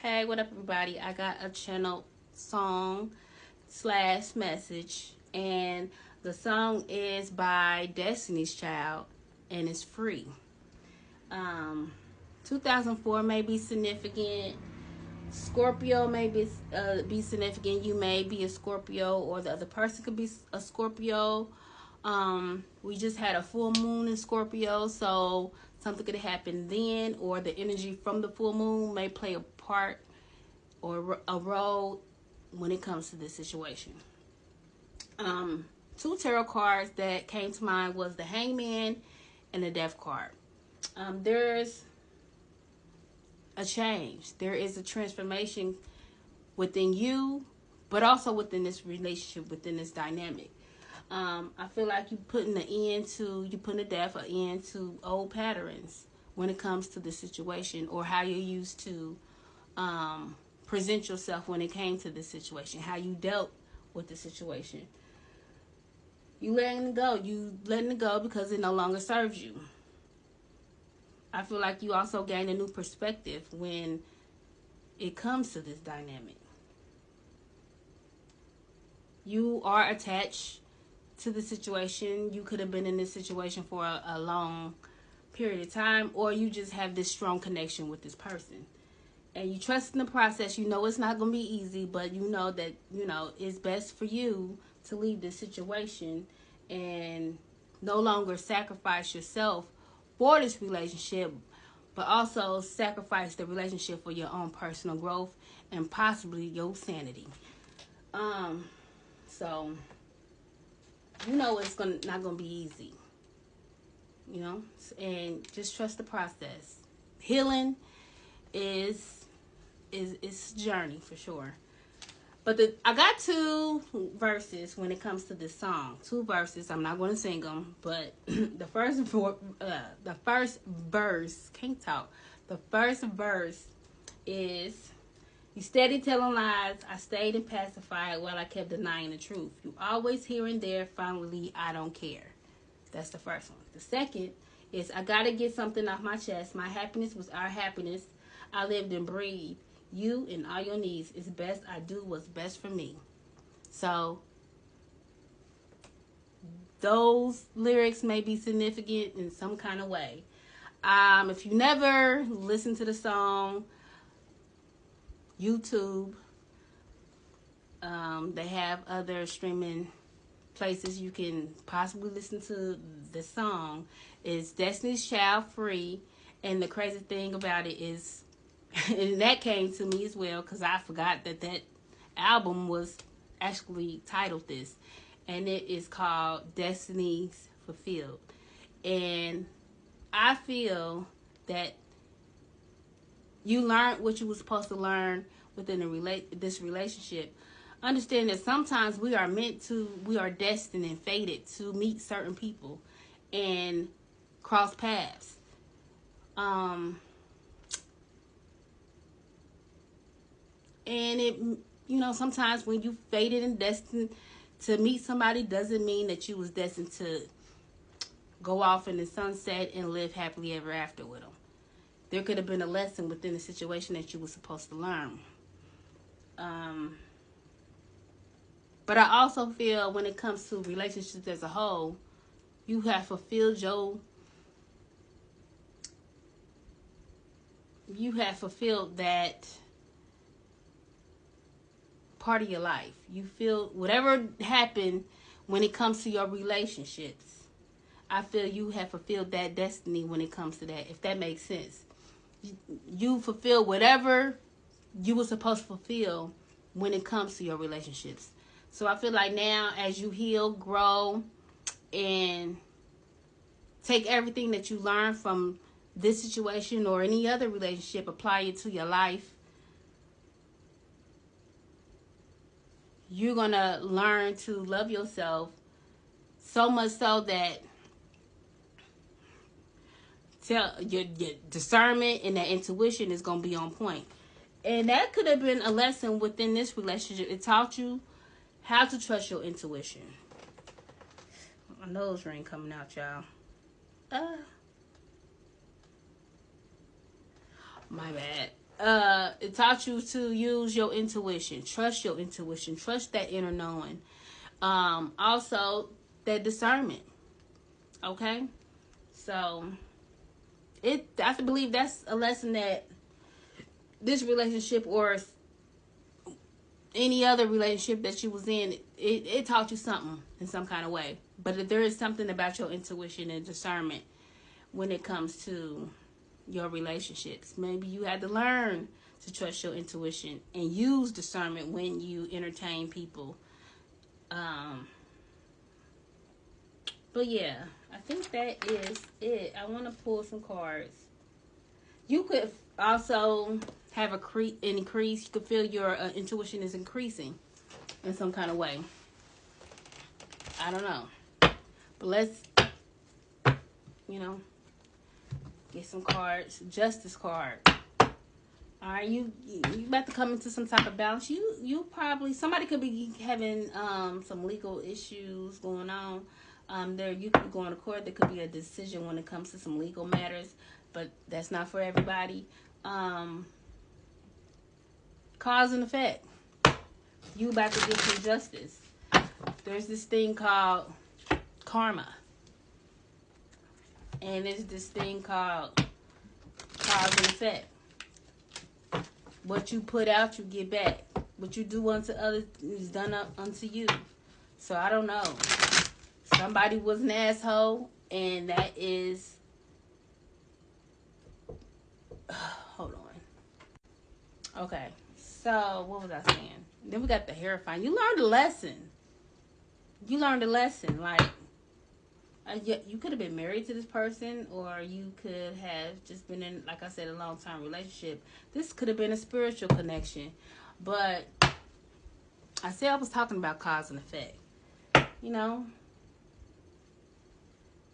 Hey, what up, everybody? I got a channel song slash message, and the song is by Destiny's Child, and it's free. 2004 may be significant. Scorpio may be significant. You may be a Scorpio, or the other person could be a Scorpio. We just had a full moon in Scorpio, so something could happen then, or the energy from the full moon may play a part or a role when it comes to this situation. Two tarot cards that came to mind was the Hangman and the Death card. There's a change. There is a transformation within you, but also within this relationship, within this dynamic. I feel like you putting a death, an end to old patterns when it comes to the situation, or how you used to present yourself when it came to this situation, how you dealt with the situation. You letting it go because it no longer serves you. I feel like you also gain a new perspective when it comes to this dynamic. You are attached to the situation. You could have been in this situation for a long period of time, or you just have this strong connection with this person. And you trust in the process. You know it's not going to be easy, but you know that, it's best for you to leave this situation and no longer sacrifice yourself for this relationship, but also sacrifice the relationship for your own personal growth and possibly your sanity. So it's not gonna be easy, and just trust the process. Healing is a journey for sure. But I got two verses when it comes to this song. Two verses. I'm not going to sing them, but the first verse, can't talk. The first verse is, "You steady telling lies. I stayed and pacified while I kept denying the truth. You always here and there. Finally, I don't care." That's the first one. The second is, "I got to get something off my chest. My happiness was our happiness. I lived and breathed. You and all your needs. It's best I do what's best for me." So those lyrics may be significant in some kind of way. If you never listened to the song, YouTube, they have other streaming places you can possibly listen to the song. It's Destiny's Child free, and the crazy thing about it is, and that came to me as well, because I forgot that album was actually titled this, and it is called Destiny's Fulfilled. And I feel that you learned what you were supposed to learn within this relationship. Understand that sometimes we are destined and fated to meet certain people and cross paths. And it, sometimes when you fated and destined to meet somebody, doesn't mean that you was destined to go off in the sunset and live happily ever after with them. There could have been a lesson within the situation that you were supposed to learn. But I also feel when it comes to relationships as a whole, you have fulfilled that part of your life. You feel whatever happened when it comes to your relationships, I feel you have fulfilled that destiny when it comes to that, if that makes sense. You fulfill whatever you were supposed to fulfill when it comes to your relationships. So I feel like now, as you heal, grow, and take everything that you learned from this situation or any other relationship, apply it to your life, you're going to learn to love yourself so much so that your discernment and that intuition is going to be on point. And that could have been a lesson within this relationship. It taught you how to trust your intuition. My nose ring coming out, y'all. My bad. it taught you to use your intuition, trust your intuition, trust that inner knowing. Also that discernment. Okay, so I believe that's a lesson that this relationship or any other relationship that you was in, it taught you something in some kind of way. But if there is something about your intuition and discernment when it comes to your relationships, maybe you had to learn to trust your intuition and use discernment when you entertain people. But yeah, I think that is it. I want to pull some cards. You could also have an increase. You could feel your intuition is increasing in some kind of way. I don't know. But let's, get some cards. Justice card. All right, you about to come into some type of balance. You probably, somebody could be having some legal issues going on. There you could be going to court. There could be a decision when it comes to some legal matters, but that's not for everybody. Cause and effect. You about to get some justice. There's this thing called karma, and there's this thing called cause and effect. What you put out, you get back. What you do unto others is done unto you. So I don't know. Somebody was an asshole, and that is. Hold on. Okay. So what was I saying? Then we got the terrifying. You learned a lesson. Like, you could have been married to this person, or you could have just been in, like I said, a long-term relationship. This could have been a spiritual connection. But I said I was talking about cause and effect.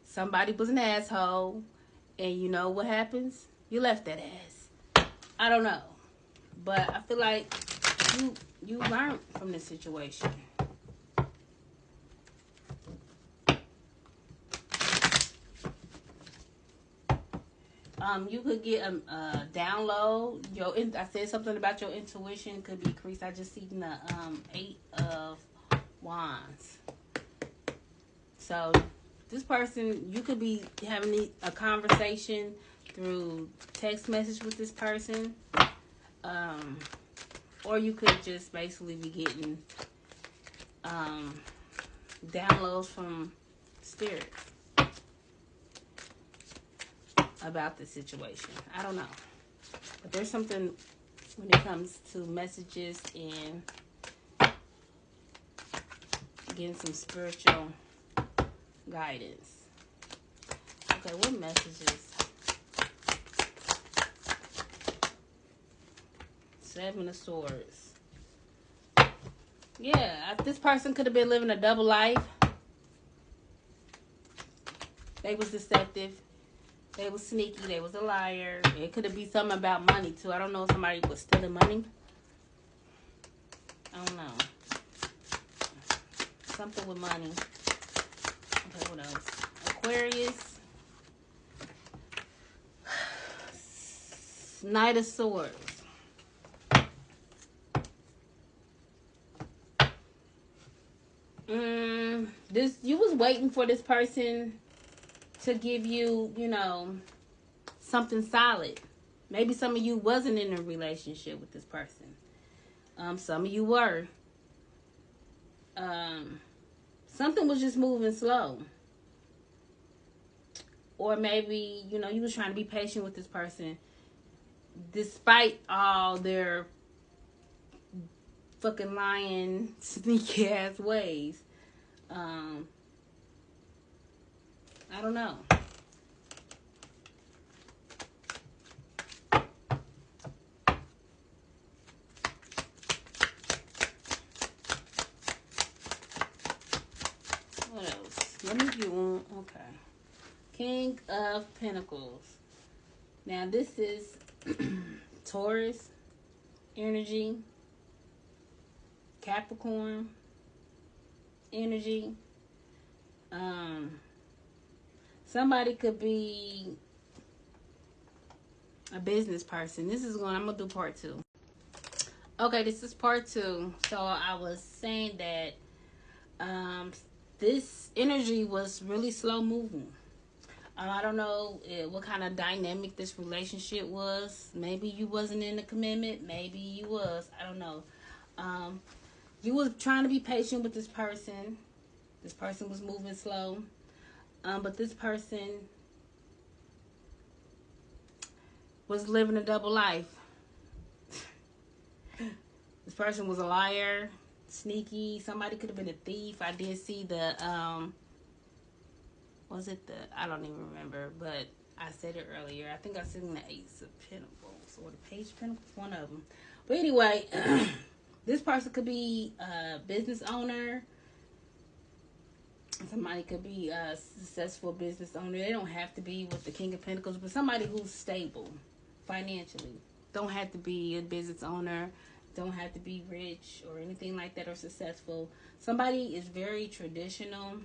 Somebody was an asshole, and you know what happens? You left that ass. I don't know. But I feel like you learned from this situation. You could get a download. I said something about your intuition could be increased. I just seen the 8 of Wands. So this person, you could be having a conversation through text message with this person, or you could just basically be getting downloads from spirit about the situation. I don't know. But there's something when it comes to messages and getting some spiritual guidance. Okay, what messages? 7 of Swords. Yeah, this person could have been living a double life. They was deceptive. They was sneaky. They was a liar. It could have been something about money, too. I don't know if somebody was stealing money. I don't know. Something with money. Okay, what else? Aquarius. Knight of Swords. You was waiting for this person to give you, something solid. Maybe some of you wasn't in a relationship with this person. Some of you were. Something was just moving slow. Or maybe, you was trying to be patient with this person despite all their fucking lying, sneaky ass ways. I don't know. What else? Let me get one. Okay. King of Pentacles. Now this is Taurus energy, Capricorn energy. Somebody could be a business person. I'm gonna do part 2. Okay, this is part two. So I was saying that this energy was really slow moving. I don't know what kind of dynamic this relationship was. Maybe you wasn't in a commitment. Maybe you was. I don't know. Um, you was trying to be patient with this person. This person was moving slow. But this person was living a double life. This person was a liar, sneaky. Somebody could have been a thief. I did see the was it the, I don't even remember, but I said it earlier. I think I said in the Ace of Pentacles or the Page of Pentacles, one of them. But anyway, this person could be a business owner. Somebody could be a successful business owner. They don't have to be with the King of Pentacles, but somebody who's stable financially. Don't have to be a business owner. Don't have to be rich or anything like that or successful. Somebody is very traditional.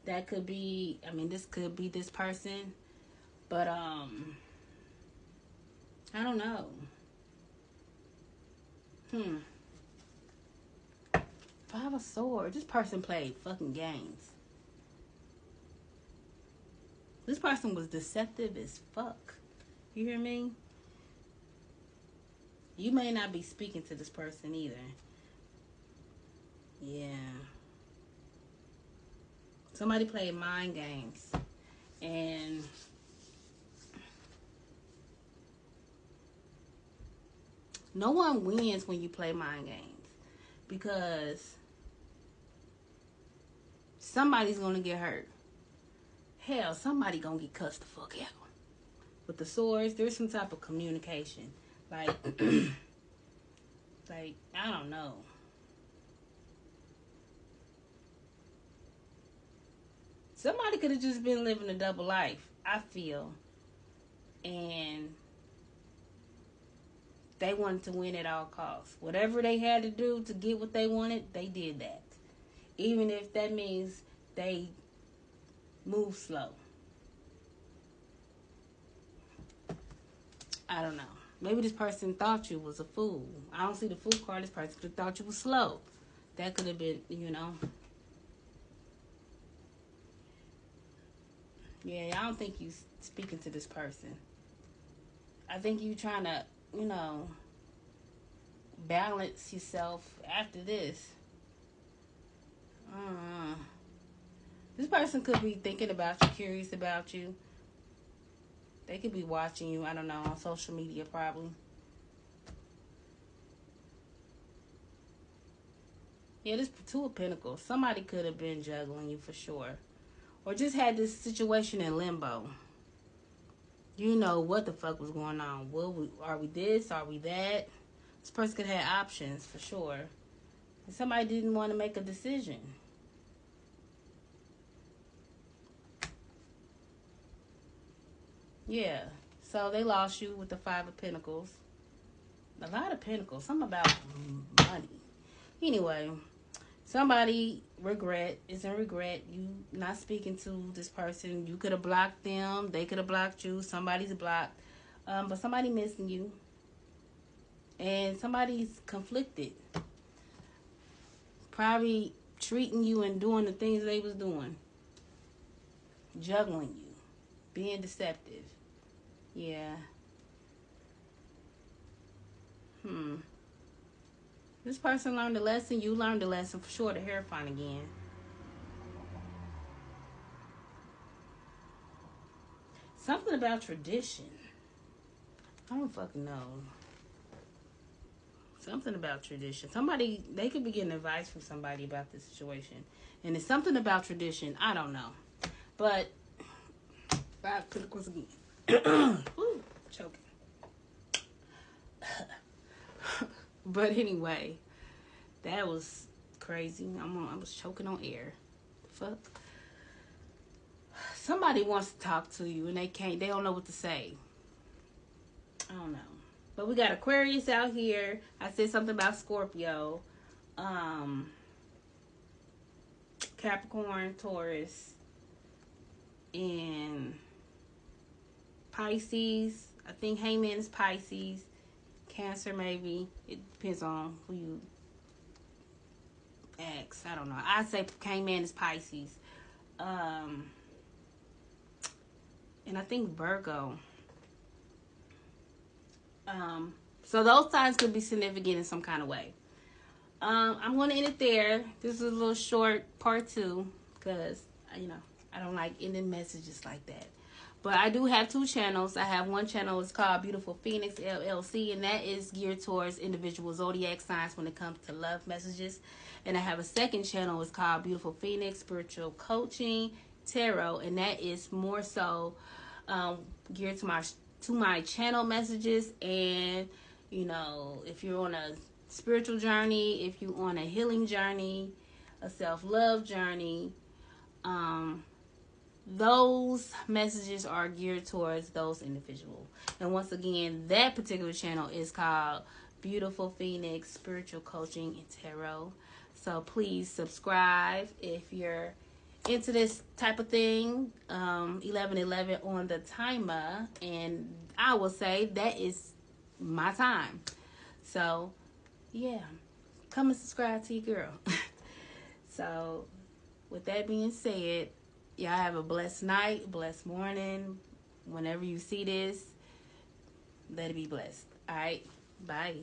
That could be, I mean, this could be this person. But, I don't know. Five of Swords. This person played fucking games. This person was deceptive as fuck. You hear me? You may not be speaking to this person either. Yeah. Somebody played mind games. And no one wins when you play mind games. Because somebody's going to get hurt. Hell, somebody going to get cussed the fuck out. With the swords, there's some type of communication. Like, like, I don't know. Somebody could have just been living a double life, I feel. And they wanted to win at all costs. Whatever they had to do to get what they wanted, they did that. Even if that means they move slow. I don't know. Maybe this person thought you was a fool. I don't see the fool card. This person could have thought you was slow. That could have been, you know. Yeah, I don't think you speaking to this person. I think you trying to, you know, balance yourself after this. This person could be thinking about you, curious about you. They could be watching you, I don't know, on social media probably. Yeah, this Two of Pentacles. Somebody could have been juggling you for sure. Or just had this situation in limbo. You know what the fuck was going on. Are we this? Are we that? This person could have options for sure. And somebody didn't want to make a decision. Yeah. So they lost you with the Five of Pentacles. A lot of Pentacles. Something about money. Anyway, somebody is in regret. You not speaking to this person. You could have blocked them. They could have blocked you. Somebody's blocked. But somebody missing you. And somebody's conflicted. Probably treating you and doing the things they was doing. Juggling you. Being deceptive. Yeah. This person learned a lesson. You learned a lesson for sure. The Hierophant again. Something about tradition. I don't fucking know. Something about tradition. Somebody, they could be getting advice from somebody about this situation. And it's something about tradition. I don't know. But, Five of Pentacles again. Woo, choking. But anyway, that was crazy. I was choking on air. Fuck. Somebody wants to talk to you and they can't. They don't know what to say. I don't know. But we got Aquarius out here. I said something about Scorpio. Capricorn, Taurus, and Pisces. I think Hangman is Pisces. Cancer, maybe. It depends on who you ask. I don't know. I say Hangman is Pisces. And I think Virgo. So those signs could be significant in some kind of way. I'm going to end it there. This is a little short part 2 because, I don't like ending messages like that. But I do have 2 channels. I have one channel, it's called Beautiful Phoenix LLC, and that is geared towards individual zodiac signs when it comes to love messages. And I have a second channel, it's called Beautiful Phoenix Spiritual Coaching Tarot, and that is more so geared to my channel messages. And if you're on a spiritual journey, if you're on a healing journey, a self-love journey, those messages are geared towards those individuals. And once again, that particular channel is called Beautiful Phoenix Spiritual Coaching and Tarot. So please subscribe if you're into this type of thing. 11:11 on the timer, and I will say that is my time. So yeah, come and subscribe to your girl. So with that being said, y'all have a blessed night, blessed morning. Whenever you see this, let it be blessed. All right, bye.